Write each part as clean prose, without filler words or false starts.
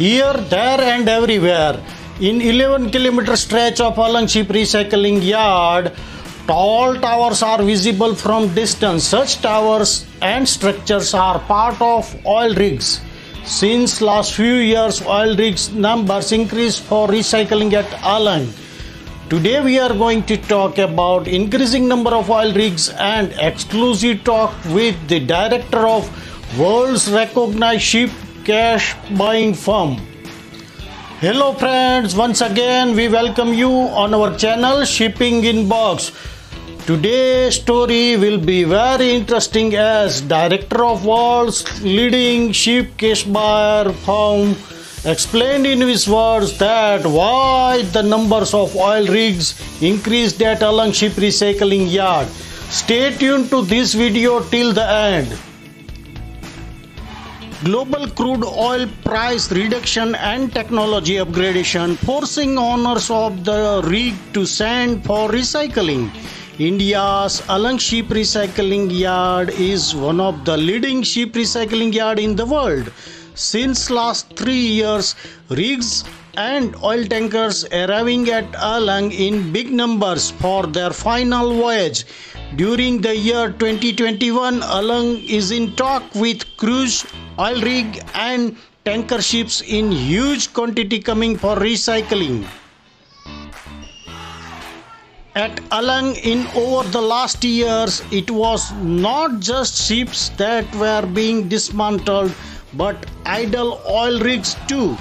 Here, there and everywhere. In 11-kilometer stretch of Alang ship recycling yard, tall towers are visible from distance. Such towers and structures are part of oil rigs. Since last few years, oil rigs numbers increased for recycling at Alang. Today we are going to talk about increasing number of oil rigs and exclusive talk with the director of world's recognized ship cash buying firm. Hello friends, once again we welcome you on our channel ShippingInbox. Today's story will be very interesting as director of world's leading ship cash buyer firm explained in his words that why the numbers of oil rigs increased at Alang ship recycling yard. Stay tuned to this video till the end. Global crude oil price reduction and technology upgradation forcing owners of the rig to send for recycling. India's Alang ship recycling yard is one of the leading ship recycling yard in the world. Since last 3 years, rigs and oil tankers arriving at Alang in big numbers for their final voyage. During the year 2021, Alang is in talk with cruise, oil rig and tanker ships in huge quantity coming for recycling. At Alang in over the last years, it was not just ships that were being dismantled but idle oil rigs too.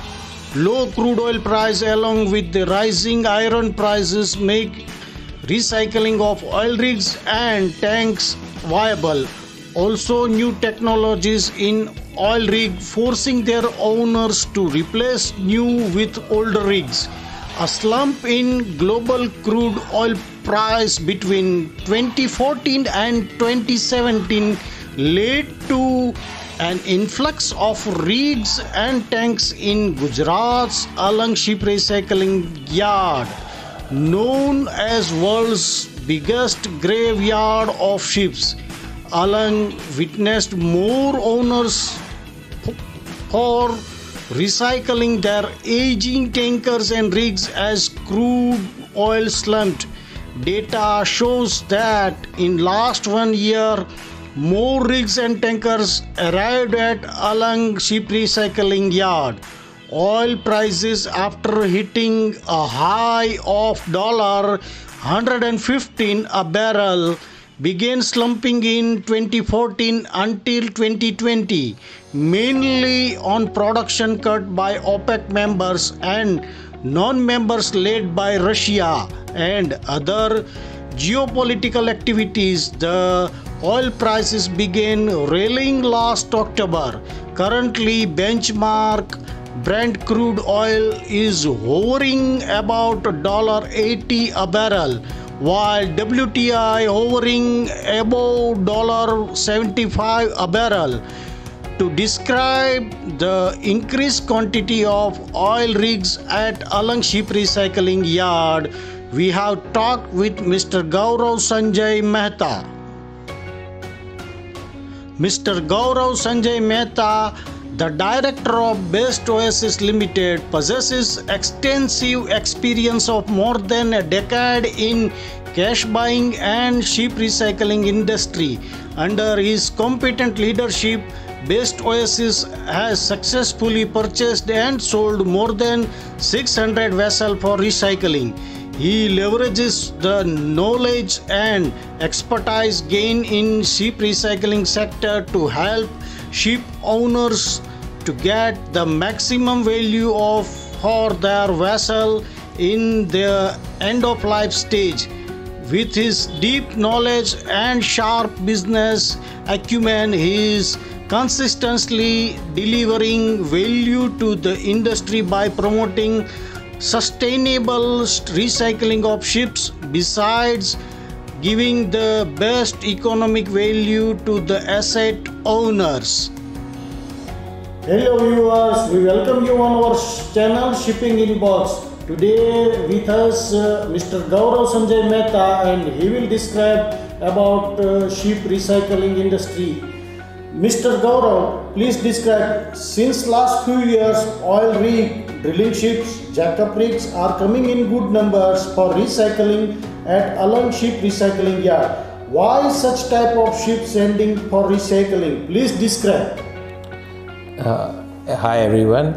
Low crude oil price along with the rising iron prices make recycling of oil rigs and tanks viable. Also, new technologies in oil rig forcing their owners to replace new with older rigs. A slump in global crude oil price between 2014 and 2017 led to an influx of rigs and tanks in Gujarat's Alang ship recycling yard, known as world's biggest graveyard of ships. Alang witnessed more owners for recycling their aging tankers and rigs as crude oil slumped. Data shows that in last 1 year, more rigs and tankers arrived at Alang ship recycling yard. Oil prices after hitting a high of $115 a barrel began slumping in 2014 until 2020, mainly on production cut by OPEC members and non-members led by Russia and other geopolitical activities. The oil prices began rallying last October. Currently, benchmark Brent crude oil is hovering about $80 a barrel, while WTI hovering above $75 a barrel. To describe the increased quantity of oil rigs at Alang ship recycling yard, we have talked with Mr. Gaurav Sanjay Mehta. Mr. Gaurav Sanjay Mehta, the director of Best Oasis Limited, possesses extensive experience of more than a decade in cash buying and ship recycling industry. Under his competent leadership, Best Oasis has successfully purchased and sold more than 600 vessels for recycling. He leverages the knowledge and expertise gained in ship recycling sector to help ship owners to get the maximum value for their vessel in the end of life stage. With his deep knowledge and sharp business acumen, he is consistently delivering value to the industry by promoting sustainable recycling of ships, besides giving the best economic value to the asset owners. Hello viewers, we welcome you on our channel ShippingInbox. Today with us Mr. Gaurav Sanjay Mehta, and he will describe about ship recycling industry. Mr. Gaurav, please describe, since last few years oil rig, drilling ships, jackup rigs are coming in good numbers for recycling at Alang ship recycling yard. Why such type of ships sending for recycling? Please describe. Hi everyone.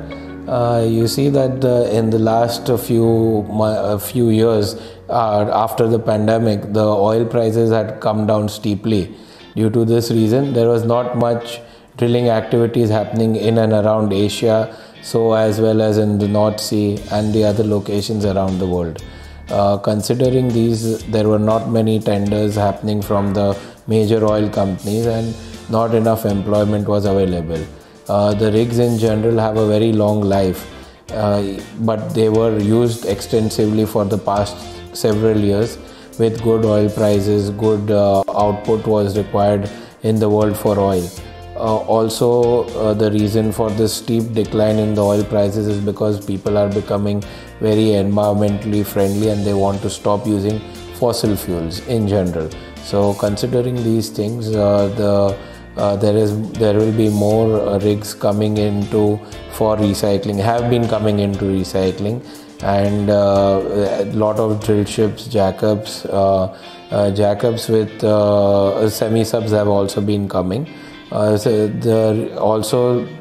You see that in the last few years after the pandemic, the oil prices had come down steeply. Due to this reason, there was not much drilling activities happening in and around Asia, so as well as in the North Sea and the other locations around the world. Considering these, there were not many tenders happening from the major oil companies and not enough employment was available. The rigs in general have a very long life, but they were used extensively for the past several years. With good oil prices, good output was required in the world for oil. Also, the reason for this steep decline in the oil prices is because people are becoming very environmentally friendly and they want to stop using fossil fuels in general. So considering these things, there will be more rigs coming into for recycling, have been coming into recycling, and a lot of drill ships, jackups with semi-subs have also been coming. Also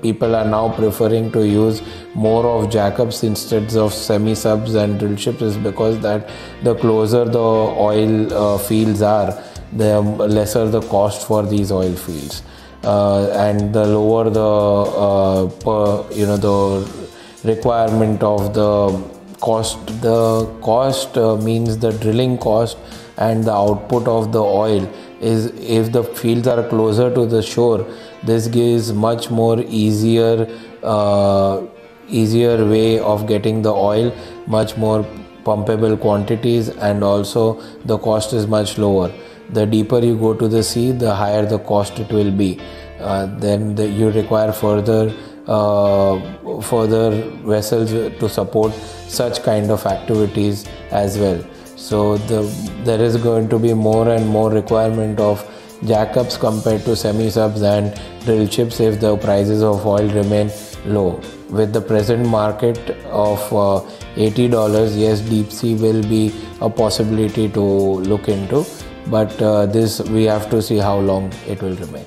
people are now preferring to use more of jackups instead of semi-subs and drill ships, is because that the closer the oil fields are, the lesser the cost for these oil fields, and the lower the requirement of the cost. The cost means the drilling cost and the output of the oil is, if the fields are closer to the shore, this gives much more easier way of getting the oil, much more pumpable quantities, and also the cost is much lower. The deeper you go to the sea, the higher the cost it will be. Then you require further vessels to support such kind of activities as well. So there is going to be more and more requirement of jackups compared to semi-subs and drill ships if the prices of oil remain low. With the present market of $80, yes, deep sea will be a possibility to look into, but this we have to see how long it will remain.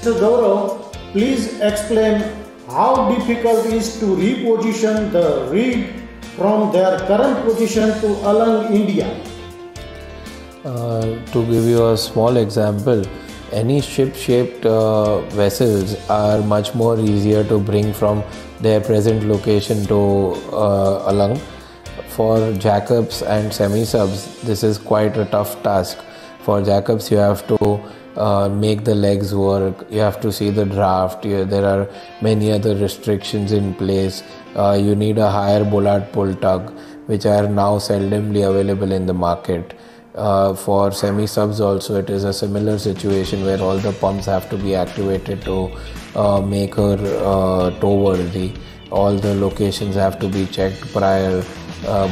So Gaurav, please explain how difficult it is to reposition the rig from their current position to Alang, India. To give you a small example, any ship-shaped vessels are much more easier to bring from their present location to Alang. For jackups and semi-subs, this is quite a tough task. For jackups, you have to make the legs work, you have to see the draft, there are many other restrictions in place. You need a higher bollard pull tug, which are now seldomly available in the market. For semi-subs also it is a similar situation where all the pumps have to be activated to make her tow-worthy. All the locations have to be checked prior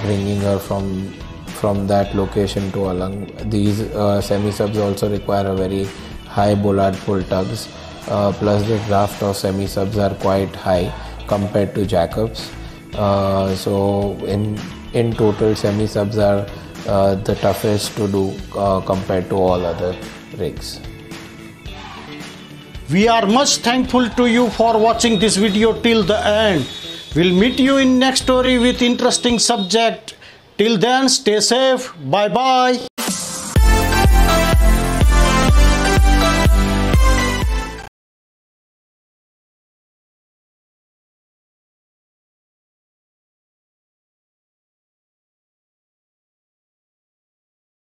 bringing her from that location to Alang. These semi-subs also require a very high bollard pull tugs, plus the draft of semi-subs are quite high compared to jackups. So in total, semi-subs are the toughest to do compared to all other rigs. We are much thankful to you for watching this video till the end. We'll meet you in next story with interesting subject. Till then, stay safe. Bye bye.